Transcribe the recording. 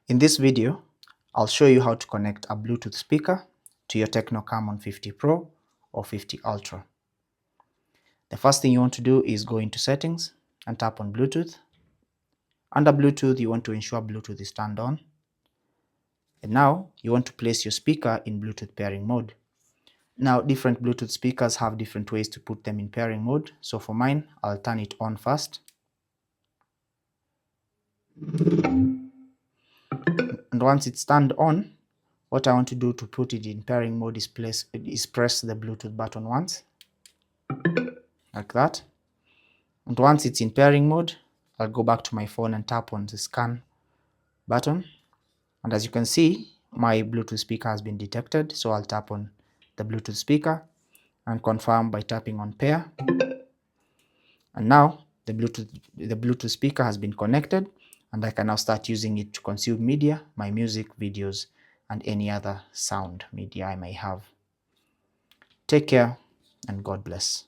In this video, I'll show you how to connect a Bluetooth speaker to your Tecno Camon 50 Pro or 50 Ultra. The first thing you want to do is go into settings and tap on Bluetooth. Under Bluetooth, you want to ensure Bluetooth is turned on. And now you want to place your speaker in Bluetooth pairing mode. Now, different Bluetooth speakers have different ways to put them in pairing mode. So for mine, I'll turn it on first. And once it's turned on, what I want to do to put it in pairing mode is press the Bluetooth button once, like that. And once it's in pairing mode, I'll go back to my phone and tap on the scan button. And as you can see, my Bluetooth speaker has been detected. So I'll tap on the Bluetooth speaker and confirm by tapping on pair. And now the Bluetooth speaker has been connected, and I can now start using it to consume media, my music, videos, and any other sound media I may have. Take care and God bless.